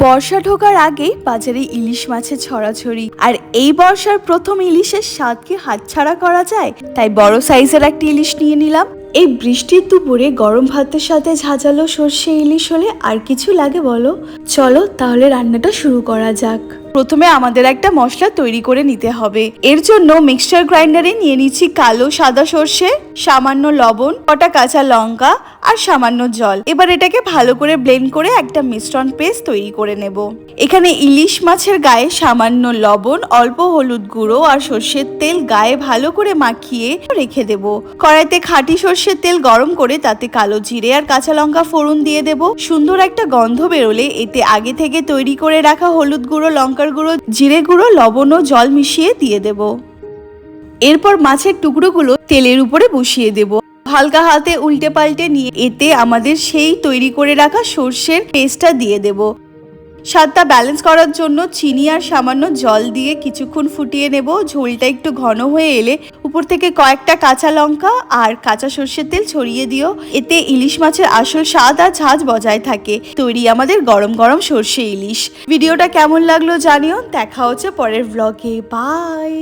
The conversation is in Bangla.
বর্ষা ঢোকার আগেই বাজারে ইলিশ মাছের ছড়াছড়ি। আর এই বর্ষার প্রথম ইলিশের স্বাদ কি হাতছাড়া করা যায়? তাই বড় সাইজের একটা ইলিশ নিয়ে নিলাম। এই বৃষ্টির দুপুরে গরম ভাতের সাথে ঝাঁঝালো সর্ষে ইলিশ হলে আর কিছু লাগে বলো? চলো তাহলে রান্নাটা শুরু করা যাক। প্রথমে আমাদের একটা মশলা তৈরি করে নিতে হবে। এর জন্য মিক্সচার গ্রাইন্ডারে নিয়ে নিচ্ছি কালো সাদা সর্ষে, সামান্য লবণ, কটা কাঁচা লঙ্কা আর সামান্য জল। এবার এটাকে ভালো করে ব্লেন্ড করে একটা মিশ্রণ পেস্ট তৈরি করে নেব। এখানে ইলিশ মাছের গায়ে সামান্য লবণ, অল্প হলুদ গুঁড়ো আর সর্ষের তেল গায়ে ভালো করে মাখিয়ে রেখে দেব। কড়াইতে খাঁটি সর্ষের তেল গরম করে তাতে কালো জিরে আর কাঁচা লঙ্কা ফোড়ন দিয়ে দেব। সুন্দর একটা গন্ধ বেরোলে এতে আগে থেকে তৈরি করে রাখা হলুদ গুঁড়ো, লঙ্কার গুঁড়ো, জিরে গুঁড়ো, লবণ ও জল মিশিয়ে দিয়ে দেব। এরপর মাছের টুকরোগুলো তেলের উপরে বসিয়ে দেব। হালকা হাতে উল্টে পাল্টে নিয়ে এতে আমাদের সেই তৈরি করে রাখা সর্ষের পেস্টটা দিয়ে দেব। স্বাদটা ব্যালেন্স করার জন্য চিনি আর সামান্য জল দিয়ে কিছুক্ষণ ফুটিয়ে নেব। ঝোলটা একটু ঘন হয়ে এলে উপর থেকে কয়েকটা কাঁচা লঙ্কা আর কাঁচা সর্ষের তেল ছড়িয়ে দিও। এতে ইলিশ মাছের আসল স্বাদ আর ঝাঁঝ বজায় থাকে। তৈরি আমাদের গরম গরম সর্ষে ইলিশ। ভিডিওটা কেমন লাগলো জানিও। দেখা হচ্ছে পরের ব্লগে। বাই।